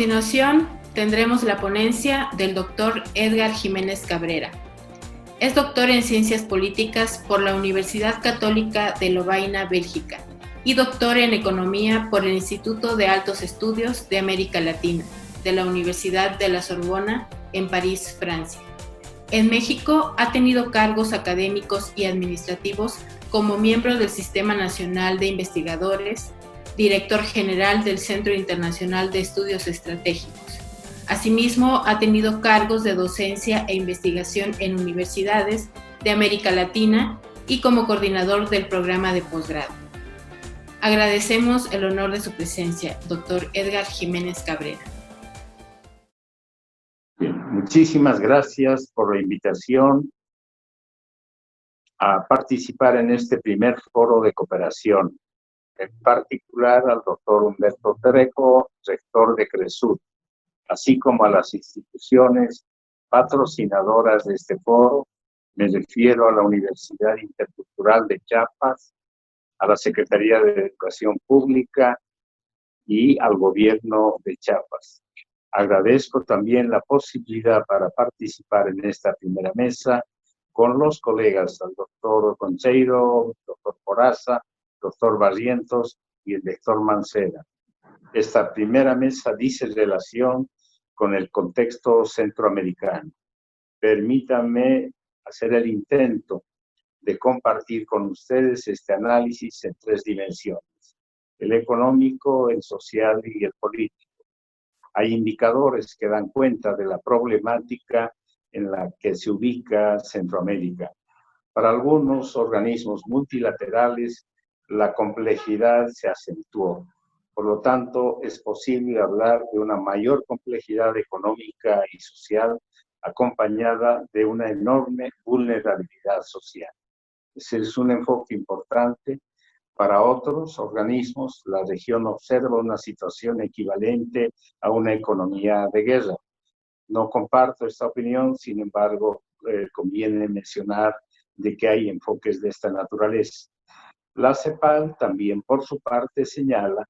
continuación, tendremos la ponencia del doctor Edgar Jiménez Cabrera. Es doctor en Ciencias Políticas por la Universidad Católica de Lovaina, Bélgica, y doctor en Economía por el Instituto de Altos Estudios de América Latina, de la Universidad de la Sorbona, en París, Francia. En México ha tenido cargos académicos y administrativos como miembro del Sistema Nacional de Investigadores, director general del Centro Internacional de Estudios Estratégicos. Asimismo, ha tenido cargos de docencia e investigación en universidades de América Latina y como coordinador del programa de posgrado. Agradecemos el honor de su presencia, doctor Edgar Jiménez Cabrera. Bien, muchísimas gracias por la invitación a participar en este primer foro de cooperación, en particular al doctor Humberto Terreco, rector de CRESUD, así como a las instituciones patrocinadoras de este foro. Me refiero a la Universidad Intercultural de Chiapas, a la Secretaría de Educación Pública y al Gobierno de Chiapas. Agradezco también la posibilidad para participar en esta primera mesa con los colegas, al doctor Concheiro, doctor Coraza, doctor Barrientos y el doctor Mancera. Esta primera mesa dice relación con el contexto centroamericano. Permítanme hacer el intento de compartir con ustedes este análisis en tres dimensiones: el económico, el social y el político. Hay indicadores que dan cuenta de la problemática en la que se ubica Centroamérica. Para algunos organismos multilaterales, la complejidad se acentuó. Por lo tanto, es posible hablar de una mayor complejidad económica y social acompañada de una enorme vulnerabilidad social. Ese es un enfoque importante. Para otros organismos, la región observa una situación equivalente a una economía de guerra. No comparto esta opinión, sin embargo, conviene mencionar de que hay enfoques de esta naturaleza. La CEPAL también, por su parte, señala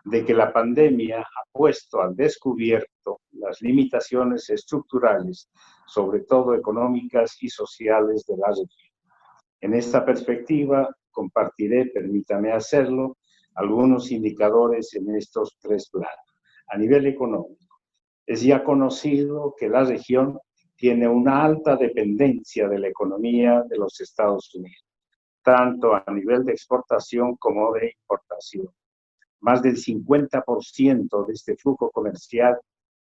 de que la pandemia ha puesto al descubierto las limitaciones estructurales, sobre todo económicas y sociales de la región. En esta perspectiva, compartiré, permítame hacerlo, algunos indicadores en estos tres planos. A nivel económico, es ya conocido que la región tiene una alta dependencia de la economía de los Estados Unidos, tanto a nivel de exportación como de importación. Más del 50% de este flujo comercial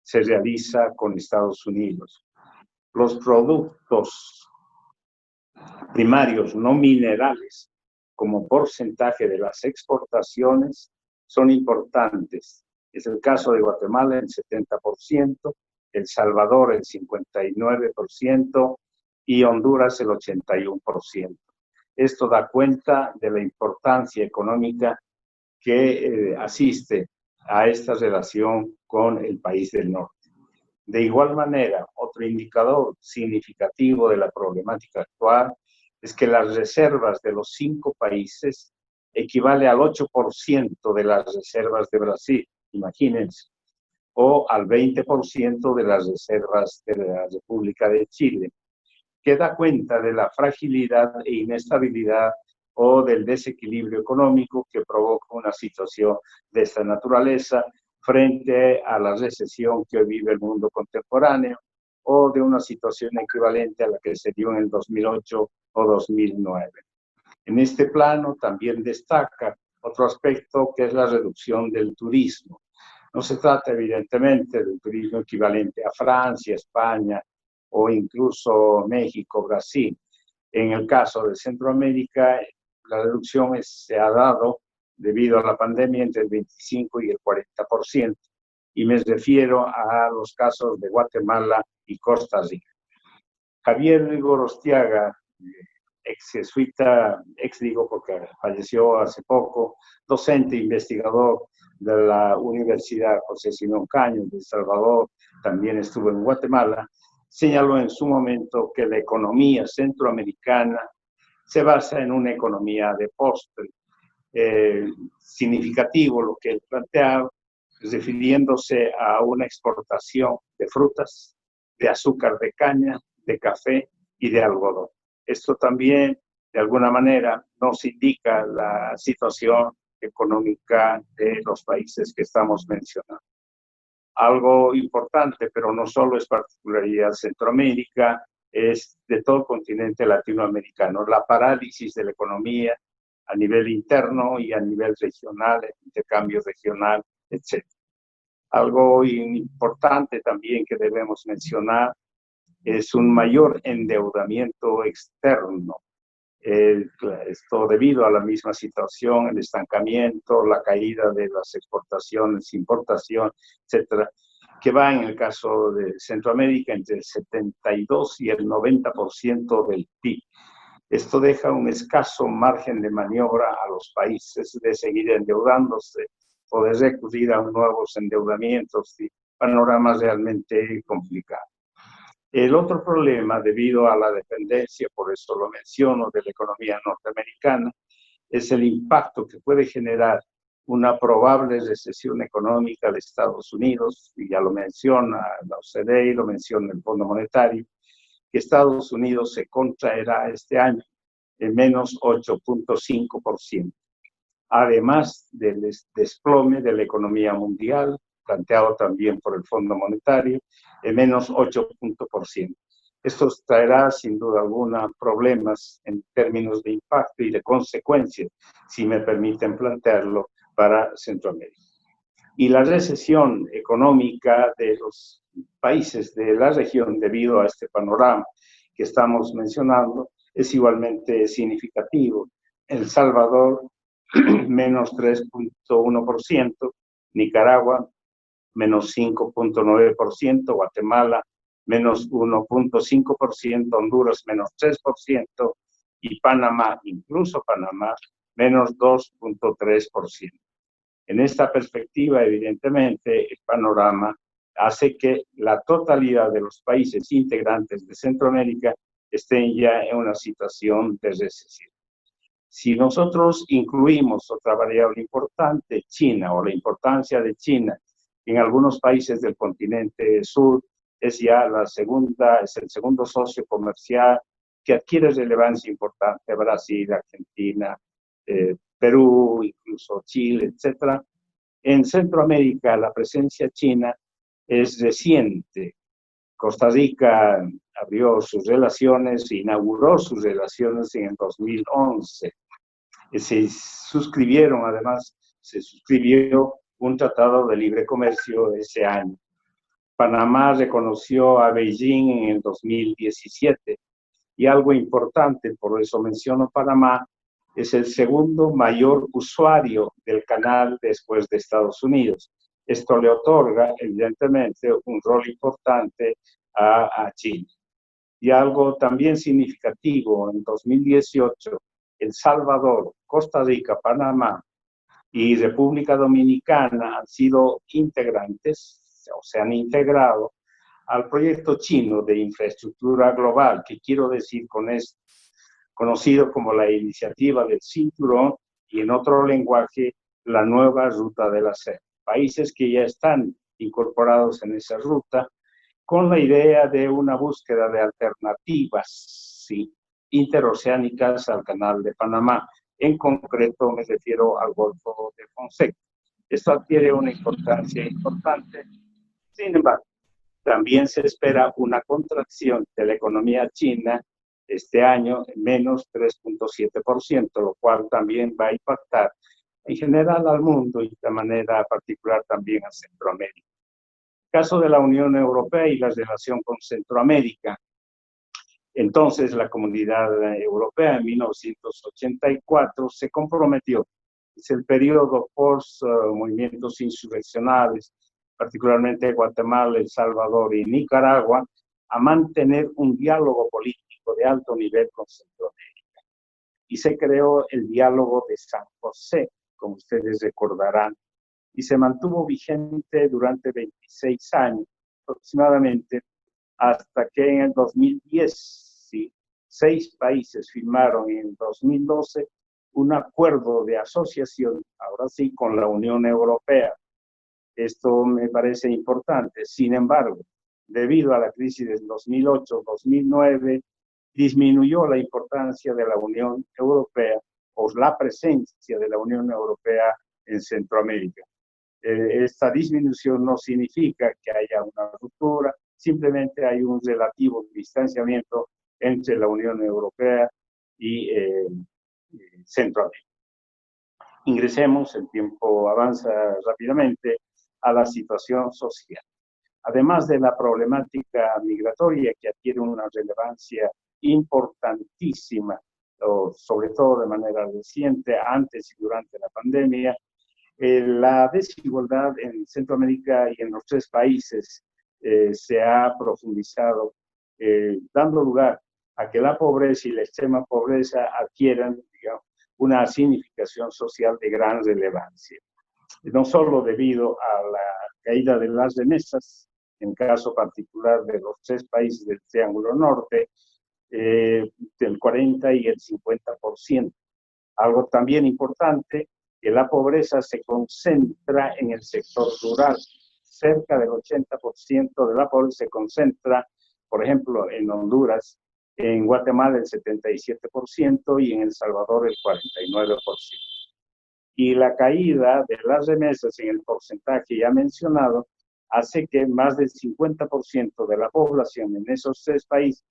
se realiza con Estados Unidos. Los productos primarios no minerales como porcentaje de las exportaciones son importantes. Es el caso de Guatemala, el 70%, El Salvador, el 59% y Honduras, el 81%. Esto da cuenta de la importancia económica que asiste a esta relación con el país del norte. De igual manera, otro indicador significativo de la problemática actual es que las reservas de los 5 países equivale al 8% de las reservas de Brasil, imagínense, o al 20% de las reservas de la República de Chile, que da cuenta de la fragilidad e inestabilidad o del desequilibrio económico que provoca una situación de esta naturaleza frente a la recesión que hoy vive el mundo contemporáneo o de una situación equivalente a la que se dio en el 2008 o 2009. En este plano también destaca otro aspecto que es la reducción del turismo. No se trata evidentemente del turismo equivalente a Francia, España o incluso México, Brasil. En el caso de Centroamérica, la reducción se ha dado debido a la pandemia entre el 25 y el 40%, y me refiero a los casos de Guatemala y Costa Rica. Javier Gorostiaga, ex jesuita, porque falleció hace poco, docente e investigador de la Universidad José Simón Cañas de El Salvador, también estuvo en Guatemala, señaló en su momento que la economía centroamericana se basa en una economía de postre. Significativo lo que él planteaba, refiriéndose a una exportación de frutas, de azúcar de caña, de café y de algodón. Esto también, de alguna manera, nos indica la situación económica de los países que estamos mencionando. Algo importante, pero no solo es particularidad de Centroamérica, es de todo el continente latinoamericano, la parálisis de la economía a nivel interno y a nivel regional, el intercambio regional, etc. Algo importante también que debemos mencionar es un mayor endeudamiento externo. Esto debido a la misma situación, el estancamiento, la caída de las exportaciones, importación, etcétera, que va en el caso de Centroamérica entre el 72 y el 90% del PIB. Esto deja un escaso margen de maniobra a los países de seguir endeudándose o de recurrir a nuevos endeudamientos y panoramas realmente complicados. El otro problema, debido a la dependencia, por eso lo menciono, de la economía norteamericana, es el impacto que puede generar una probable recesión económica de Estados Unidos, y ya lo menciona la OCDE y lo menciona el Fondo Monetario, que Estados Unidos se contraerá este año en menos 8.5%, además del desplome de la economía mundial, planteado también por el Fondo Monetario, en menos 8%. Esto traerá, sin duda alguna, problemas en términos de impacto y de consecuencias, si me permiten plantearlo, para Centroamérica. Y la recesión económica de los países de la región, debido a este panorama que estamos mencionando, es igualmente significativo. El Salvador, menos 3.1%, Nicaragua, menos 5.9%, Guatemala, menos 1.5%, Honduras, menos 3%, y Panamá, incluso Panamá, menos 2.3%. En esta perspectiva, evidentemente, el panorama hace que la totalidad de los países integrantes de Centroamérica estén ya en una situación de recesión. Si nosotros incluimos otra variable importante, China, o la importancia de China en algunos países del continente sur, es ya es el segundo socio comercial que adquiere relevancia importante: Brasil, Argentina, Perú, incluso Chile, etc. En Centroamérica la presencia china es reciente. Costa Rica abrió sus relaciones, inauguró sus relaciones en el 2011. Se suscribió un tratado de libre comercio ese año. Panamá reconoció a Beijing en el 2017. Y algo importante, por eso menciono Panamá, es el segundo mayor usuario del canal después de Estados Unidos. Esto le otorga, evidentemente, un rol importante a Chile. Y algo también significativo, en 2018, El Salvador, Costa Rica, Panamá y República Dominicana han sido integrantes, o se han integrado al proyecto chino de infraestructura global, que quiero decir con esto, conocido como la iniciativa del cinturón, y en otro lenguaje, la nueva ruta de la seda. Países que ya están incorporados en esa ruta, con la idea de una búsqueda de alternativas, ¿sí?, interoceánicas al canal de Panamá. En concreto me refiero al Golfo de Fonseca. Esto adquiere una importancia importante. Sin embargo, también se espera una contracción de la economía china este año en menos 3.7%, lo cual también va a impactar en general al mundo y de manera particular también a Centroamérica. El caso de la Unión Europea y la relación con Centroamérica. Entonces, la Comunidad Europea en 1984 se comprometió, es el periodo post movimientos insurreccionales, particularmente Guatemala, El Salvador y Nicaragua, a mantener un diálogo político de alto nivel con Centroamérica. Y se creó el diálogo de San José, como ustedes recordarán, y se mantuvo vigente durante 26 años aproximadamente, hasta que en el 2010, ¿sí?, 6 países firmaron en 2012 un acuerdo de asociación, ahora sí, con la Unión Europea. Esto me parece importante. Sin embargo, debido a la crisis del 2008-2009, disminuyó la importancia de la Unión Europea o la presencia de la Unión Europea en Centroamérica. Esta disminución no significa que haya una ruptura, simplemente hay un relativo distanciamiento entre la Unión Europea y Centroamérica. Ingresemos, el tiempo avanza rápidamente, a la situación social. Además de la problemática migratoria que adquiere una relevancia importantísima, sobre todo de manera reciente, antes y durante la pandemia, la desigualdad en Centroamérica y en los tres países se ha profundizado, dando lugar a que la pobreza y la extrema pobreza adquieran, digamos, una significación social de gran relevancia. No solo debido a la caída de las remesas, en caso particular de los tres países del Triángulo Norte, del 40 y el 50%. Algo también importante, que la pobreza se concentra en el sector rural. Cerca del 80% de la pobreza se concentra, por ejemplo, en Honduras, en Guatemala el 77% y en El Salvador el 49%. Y la caída de las remesas en el porcentaje ya mencionado hace que más del 50% de la población en esos tres países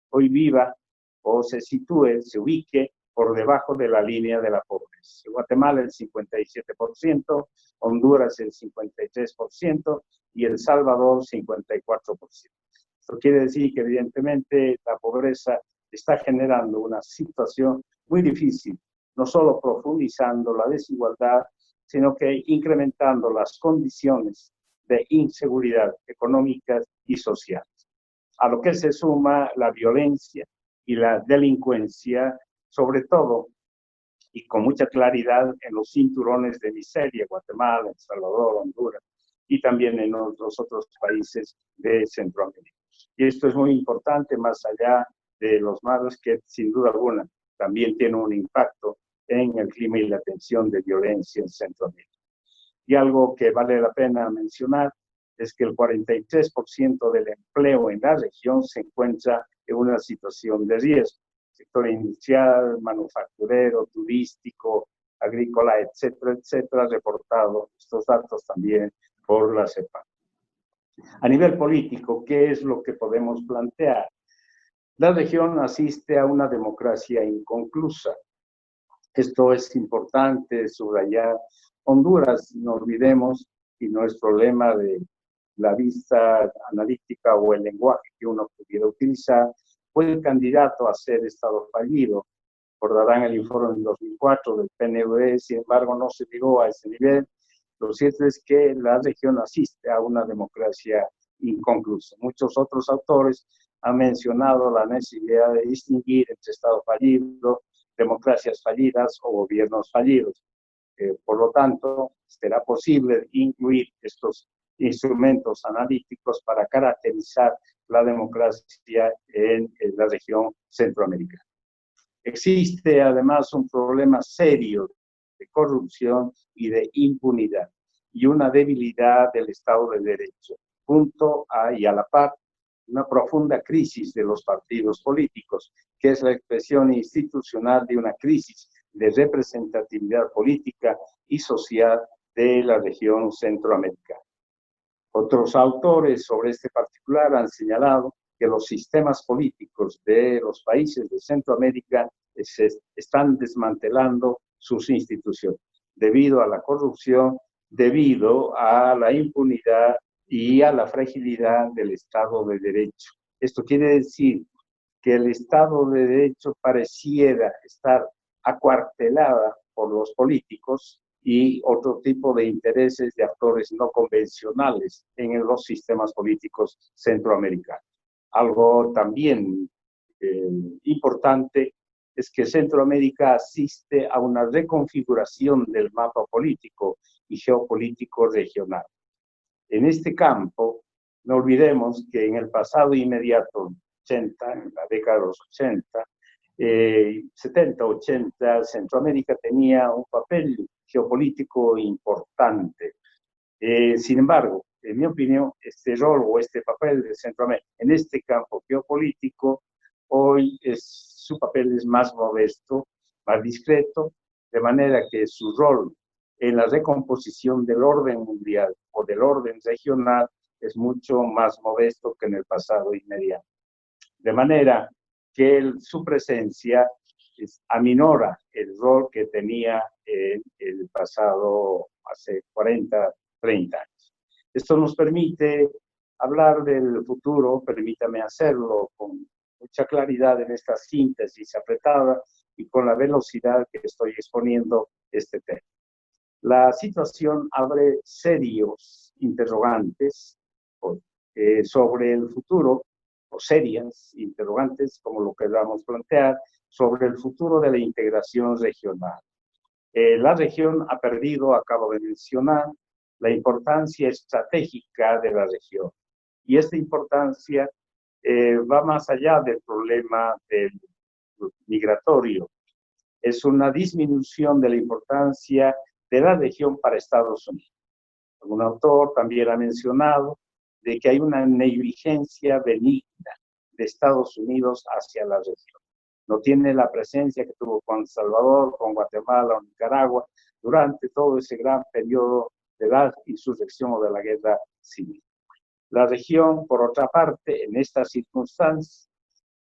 hoy viva o se sitúe, se ubique por debajo de la línea de la pobreza. Guatemala el 57%, Honduras el 53% y El Salvador 54%. Esto quiere decir que evidentemente la pobreza está generando una situación muy difícil, no solo profundizando la desigualdad, sino que incrementando las condiciones de inseguridad económicas y sociales. A lo que se suma la violencia y la delincuencia, sobre todo y con mucha claridad en los cinturones de miseria, Guatemala, El Salvador, Honduras y también en otros países de Centroamérica. Y esto es muy importante, más allá de los malos, que sin duda alguna también tiene un impacto en el clima y la tensión de violencia en Centroamérica. Y algo que vale la pena mencionar es que el 43% del empleo en la región se encuentra en una situación de riesgo. Sector industrial, manufacturero, turístico, agrícola, etcétera, etcétera, reportado estos datos también por la CEPAL. A nivel político, ¿qué es lo que podemos plantear? La región asiste a una democracia inconclusa. Esto es importante subrayar. Honduras, no olvidemos, y no es problema de la vista analítica o el lenguaje que uno pudiera utilizar, fue el candidato a ser Estado fallido. Recordarán el informe en 2004 del PNV, sin embargo no se llegó a ese nivel. Lo cierto es que la región asiste a una democracia inconclusa. Muchos otros autores han mencionado la necesidad de distinguir entre Estado fallido, democracias fallidas o gobiernos fallidos. Por lo tanto, será posible incluir estos instrumentos analíticos para caracterizar la democracia en la región centroamericana. Existe además un problema serio de corrupción y de impunidad y una debilidad del Estado de Derecho, junto a y a la par una profunda crisis de los partidos políticos, que es la expresión institucional de una crisis de representatividad política y social de la región centroamericana. Otros autores sobre este particular han señalado que los sistemas políticos de los países de Centroamérica se están desmantelando sus instituciones debido a la corrupción, debido a la impunidad y a la fragilidad del Estado de Derecho. Esto quiere decir que el Estado de Derecho pareciera estar acuartelada por los políticos y otro tipo de intereses de actores no convencionales en los sistemas políticos centroamericanos. Algo también importante es que Centroamérica asiste a una reconfiguración del mapa político y geopolítico regional. En este campo, no olvidemos que en el pasado inmediato, 80, en la década de los 80, 70, 80, Centroamérica tenía un papel geopolítico importante. Sin embargo, en mi opinión, este rol o este papel de Centroamérica en este campo geopolítico, hoy su papel es más modesto, más discreto, de manera que su rol en la recomposición del orden mundial o del orden regional es mucho más modesto que en el pasado inmediato. De manera que su presencia aminora el rol que tenía en el pasado hace 40, 30 años. Esto nos permite hablar del futuro, permítame hacerlo con mucha claridad en esta síntesis apretada y con la velocidad que estoy exponiendo este tema. La situación abre serios interrogantes sobre el futuro, o serias interrogantes, como lo queramos plantear, sobre el futuro de la integración regional. La región ha perdido, acabo de mencionar, la importancia estratégica de la región. Y esta importancia va más allá del problema del migratorio. Es una disminución de la importancia de la región para Estados Unidos. Un autor también ha mencionado de que hay una negligencia benigna de Estados Unidos hacia la región. No tiene la presencia que tuvo con El Salvador, con Guatemala o Nicaragua durante todo ese gran periodo de la insurrección o de la guerra civil. La región, por otra parte, en estas circunstancias,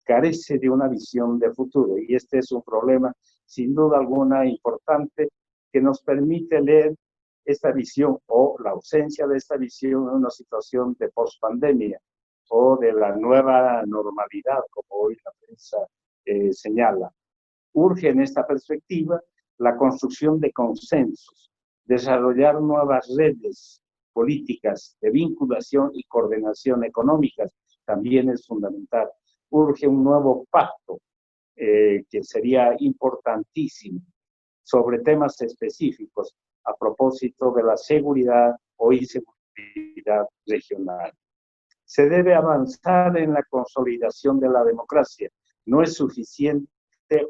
carece de una visión de futuro y este es un problema sin duda alguna importante que nos permite leer esta visión o la ausencia de esta visión en una situación de pospandemia o de la nueva normalidad, como hoy la prensa señala. Urge en esta perspectiva la construcción de consensos, desarrollar nuevas redes políticas de vinculación y coordinación económicas, también es fundamental. Urge un nuevo pacto que sería importantísimo sobre temas específicos a propósito de la seguridad o inseguridad regional. Se debe avanzar en la consolidación de la democracia. No es suficiente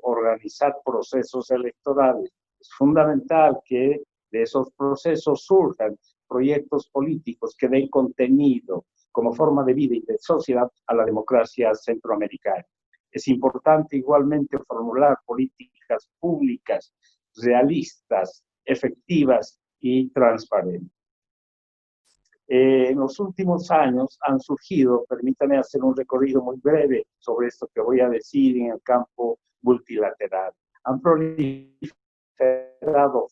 organizar procesos electorales. Es fundamental que de esos procesos surjan proyectos políticos que den contenido como forma de vida y de sociedad a la democracia centroamericana. Es importante igualmente formular políticas públicas realistas, efectivas y transparentes. En los últimos años han surgido, permítanme hacer un recorrido muy breve sobre esto que voy a decir en el campo multilateral. Han proliferado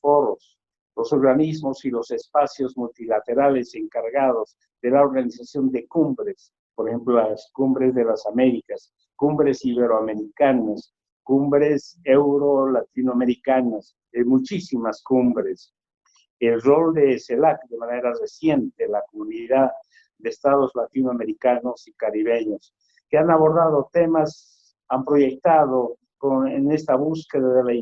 foros, los organismos y los espacios multilaterales encargados de la organización de cumbres, por ejemplo, las cumbres de las Américas, cumbres iberoamericanas, cumbres euro-latinoamericanas, muchísimas cumbres. El rol de CELAC, de manera reciente, la comunidad de estados latinoamericanos y caribeños, que han abordado temas, han proyectado en esta búsqueda de la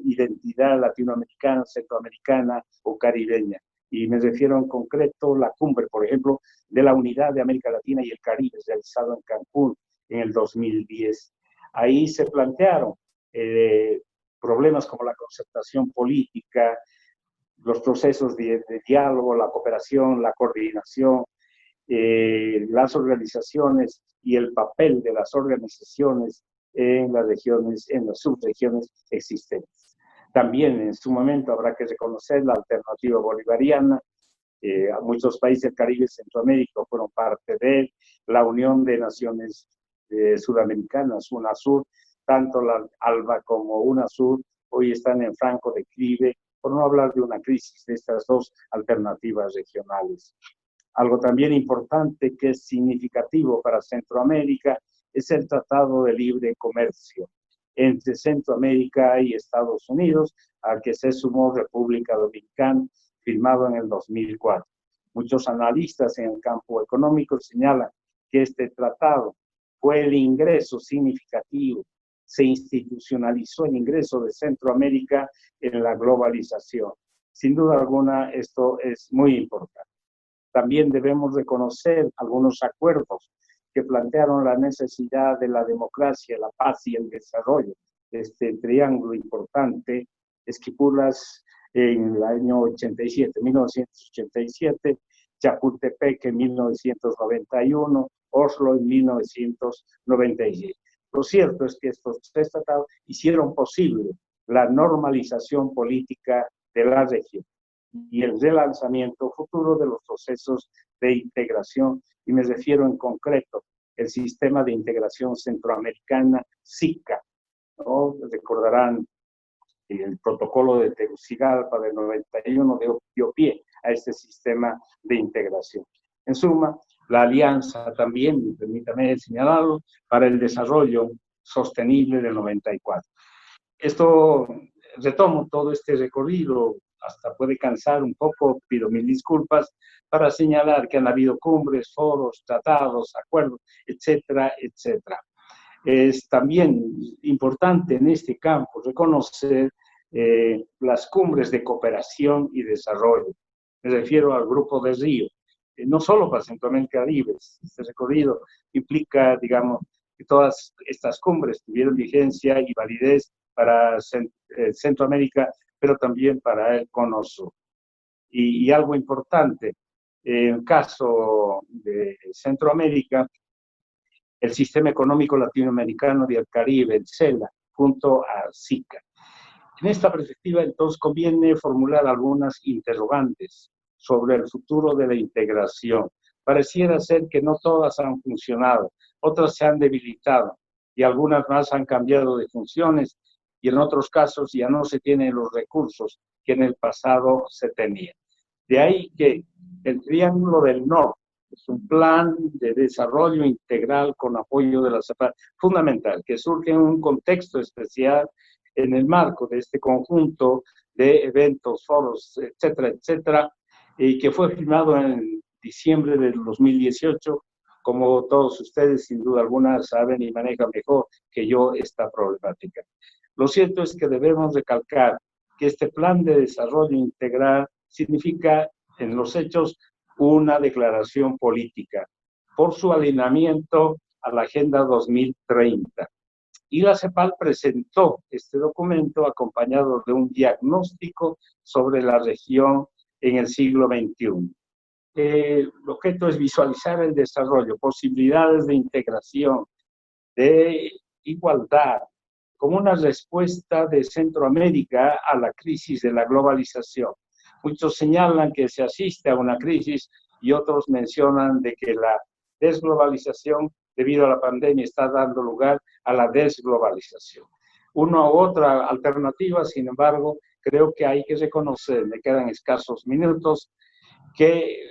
identidad latinoamericana, centroamericana o caribeña. Y me refiero en concreto a la cumbre, por ejemplo, de la Unidad de América Latina y el Caribe, realizado en Cancún en el 2010. Ahí se plantearon problemas como la concertación política, los procesos de diálogo, la cooperación, la coordinación, las organizaciones y el papel de las organizaciones en las regiones, en las subregiones existentes. También en su momento habrá que reconocer la alternativa bolivariana. Muchos países del Caribe y Centroamérica fueron parte de la Unión de Naciones Sudamericanas, UNASUR, tanto la ALBA como UNASUR hoy están en franco declive, por no hablar de una crisis de estas dos alternativas regionales. Algo también importante que es significativo para Centroamérica es el Tratado de Libre Comercio entre Centroamérica y Estados Unidos, al que se sumó República Dominicana, firmado en el 2004. Muchos analistas en el campo económico señalan que este tratado fue el ingreso significativo, se institucionalizó el ingreso de Centroamérica en la globalización. Sin duda alguna, esto es muy importante. También debemos reconocer algunos acuerdos que plantearon la necesidad de la democracia, la paz y el desarrollo. Este triángulo importante estipula en el año 87, 1987, Chapultepec en 1991, Oslo en 1996. Lo cierto es que estos tres tratados hicieron posible la normalización política de la región y el relanzamiento futuro de los procesos de integración, y me refiero en concreto al sistema de integración centroamericana, SICA, ¿no? Recordarán el protocolo de Tegucigalpa del 91 dio pie a este sistema de integración. En suma, la alianza también, permítame señalarlo, para el desarrollo sostenible del 94. Esto, retomo todo este recorrido, hasta puede cansar un poco, pido mil disculpas, para señalar que han habido cumbres, foros, tratados, acuerdos, etcétera, etcétera. Es también importante en este campo reconocer las cumbres de cooperación y desarrollo. Me refiero al Grupo de Río, no solo para Centroamérica Caribe. Este recorrido implica, digamos, que todas estas cumbres tuvieron vigencia y validez para Centroamérica, pero también para el Cono Sur. Y algo importante, en el caso de Centroamérica, el Sistema Económico Latinoamericano del Caribe, el CELA, junto a SICA. En esta perspectiva, entonces, conviene formular algunas interrogantes sobre el futuro de la integración. Pareciera ser que no todas han funcionado, otras se han debilitado y algunas más han cambiado de funciones, y en otros casos ya no se tienen los recursos que en el pasado se tenían. De ahí que el Triángulo del Norte es un plan de desarrollo integral con apoyo de la CEPAL, fundamental, que surge en un contexto especial en el marco de este conjunto de eventos, foros, etcétera, etcétera, y que fue firmado en diciembre del 2018, como todos ustedes sin duda alguna saben y manejan mejor que yo esta problemática. Lo cierto es que debemos recalcar que este plan de desarrollo integral significa en los hechos una declaración política por su alineamiento a la Agenda 2030. Y la CEPAL presentó este documento acompañado de un diagnóstico sobre la región en el siglo XXI. El objeto es visualizar el desarrollo, posibilidades de integración, de igualdad, como una respuesta de Centroamérica a la crisis de la globalización. Muchos señalan que se asiste a una crisis y otros mencionan de que la desglobalización debido a la pandemia está dando lugar a la desglobalización. Una u otra alternativa, sin embargo, creo que hay que reconocer, me quedan escasos minutos, que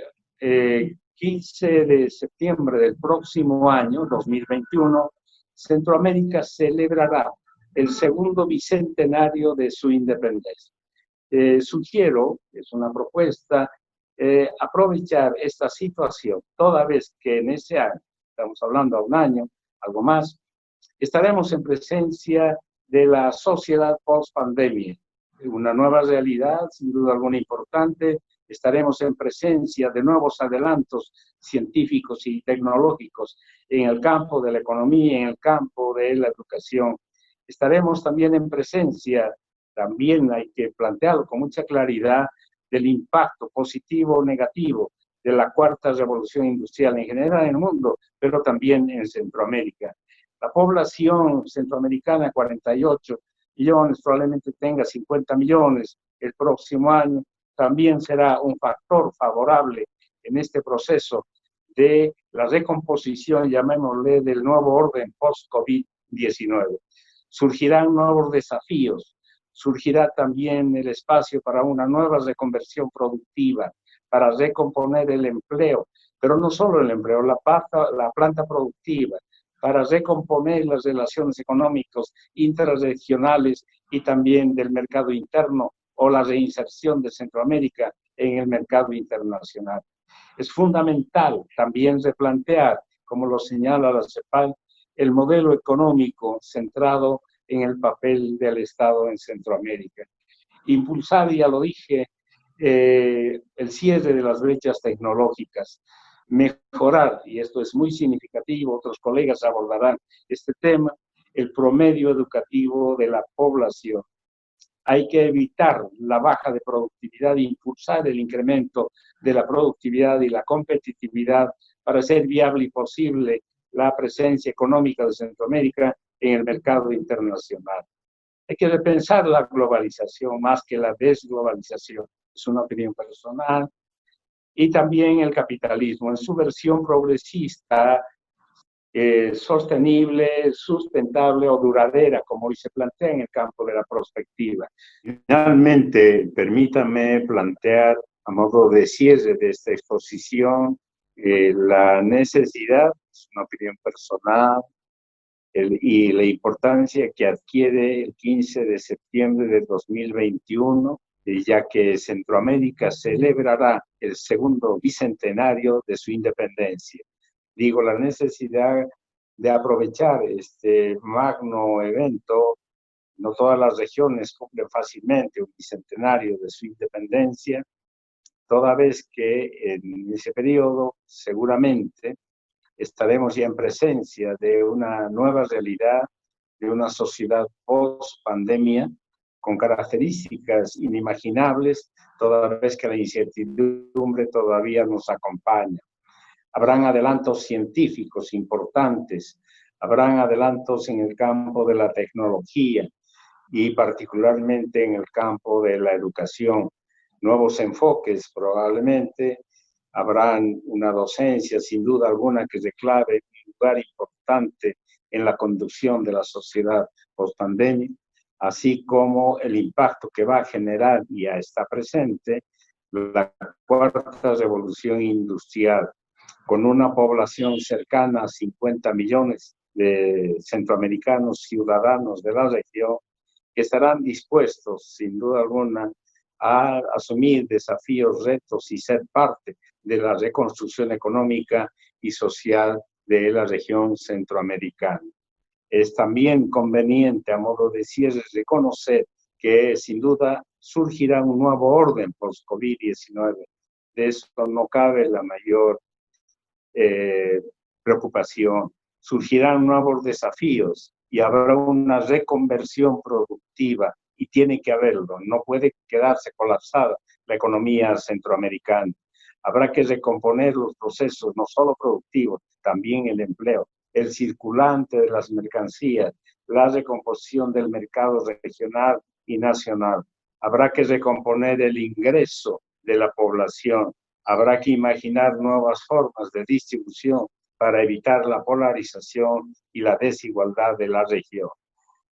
15 de septiembre del próximo año, 2021, Centroamérica celebrará el segundo bicentenario de su independencia. Sugiero, es una propuesta, aprovechar esta situación, toda vez que en ese año, estamos hablando a un año, algo más, estaremos en presencia de la sociedad post-pandemia, una nueva realidad, sin duda alguna importante. Estaremos en presencia de nuevos adelantos científicos y tecnológicos en el campo de la economía, en el campo de la educación. Estaremos también en presencia, también hay que plantearlo con mucha claridad, del impacto positivo o negativo de la cuarta revolución industrial en general en el mundo, pero también en Centroamérica. La población centroamericana, 48 millones, probablemente tenga 50 millones el próximo año, también será un factor favorable en este proceso de la recomposición, llamémosle, del nuevo orden post-COVID-19. Surgirán nuevos desafíos, surgirá también el espacio para una nueva reconversión productiva, para recomponer el empleo, pero no solo el empleo, la planta productiva, para recomponer las relaciones económicas interregionales y también del mercado interno o la reinserción de Centroamérica en el mercado internacional. Es fundamental también replantear, como lo señala la CEPAL, el modelo económico centrado en el papel del Estado en Centroamérica. Impulsar, ya lo dije, el cierre de las brechas tecnológicas, mejorar, y esto es muy significativo, otros colegas abordarán este tema, el promedio educativo de la población. Hay que evitar la baja de productividad e impulsar el incremento de la productividad y la competitividad para hacer viable y posible la presencia económica de Centroamérica en el mercado internacional. Hay que repensar la globalización más que la desglobalización. Es una opinión personal. Y también el capitalismo en su versión progresista, sostenible, sustentable o duradera, como hoy se plantea en el campo de la prospectiva. Finalmente, permítanme plantear, a modo de cierre de esta exposición, la necesidad, es una opinión personal, y la importancia que adquiere el 15 de septiembre de 2021, ya que Centroamérica celebrará el segundo bicentenario de su independencia. Digo, la necesidad de aprovechar este magno evento. No todas las regiones cumplen fácilmente un bicentenario de su independencia, toda vez que en ese periodo seguramente estaremos ya en presencia de una nueva realidad, de una sociedad post-pandemia, con características inimaginables, toda vez que la incertidumbre todavía nos acompaña. Habrán adelantos científicos importantes, habrán adelantos en el campo de la tecnología y particularmente en el campo de la educación. Nuevos enfoques probablemente, habrán una docencia sin duda alguna que declare un lugar importante en la conducción de la sociedad post-pandemia, así como el impacto que va a generar, y ya está presente, la cuarta revolución industrial, con una población cercana a 50 millones de centroamericanos ciudadanos de la región que estarán dispuestos, sin duda alguna, a asumir desafíos, retos y ser parte de la reconstrucción económica y social de la región centroamericana. Es también conveniente, a modo de cierre, reconocer que sin duda surgirá un nuevo orden post-COVID-19. De esto no cabe la mayor preocupación. Surgirán nuevos desafíos y habrá una reconversión productiva, y tiene que haberlo, no puede quedarse colapsada la economía centroamericana. Habrá que recomponer los procesos, no solo productivos, también el empleo, el circulante de las mercancías, la recomposición del mercado regional y nacional. Habrá que recomponer el ingreso de la población. Habrá que imaginar nuevas formas de distribución para evitar la polarización y la desigualdad de la región.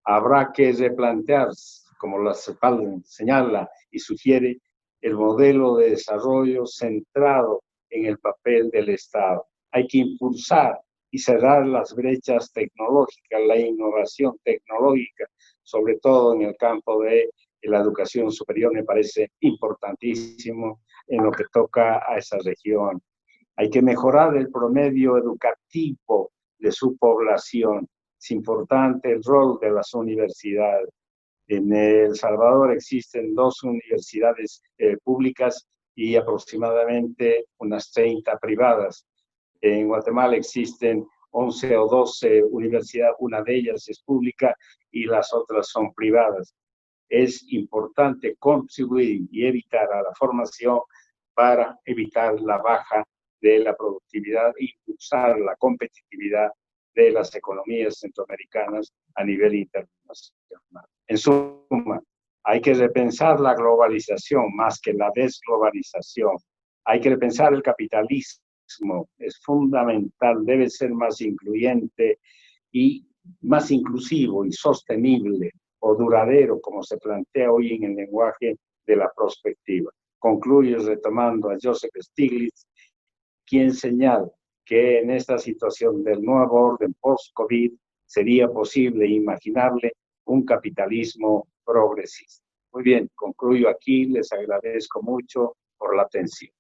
Habrá que replantear, como la CEPAL señala y sugiere, el modelo de desarrollo centrado en el papel del Estado. Hay que impulsar y cerrar las brechas tecnológicas, la innovación tecnológica, sobre todo en el campo de la educación superior, me parece importantísimo en lo que toca a esa región. Hay que mejorar el promedio educativo de su población. Es importante el rol de las universidades. En El Salvador existen 2 universidades públicas y aproximadamente unas 30 privadas. En Guatemala existen 11 o 12 universidades, una de ellas es pública y las otras son privadas. Es importante contribuir y evitar a la formación para evitar la baja de la productividad e impulsar la competitividad de las economías centroamericanas a nivel internacional. En suma, hay que repensar la globalización más que la desglobalización. Hay que repensar el capitalismo, es fundamental, debe ser más incluyente y más inclusivo y sostenible o duradero, como se plantea hoy en el lenguaje de la prospectiva. Concluyo retomando a Joseph Stiglitz, quien señala que en esta situación del nuevo orden post-COVID sería posible e imaginable un capitalismo progresista. Muy bien, concluyo aquí, les agradezco mucho por la atención.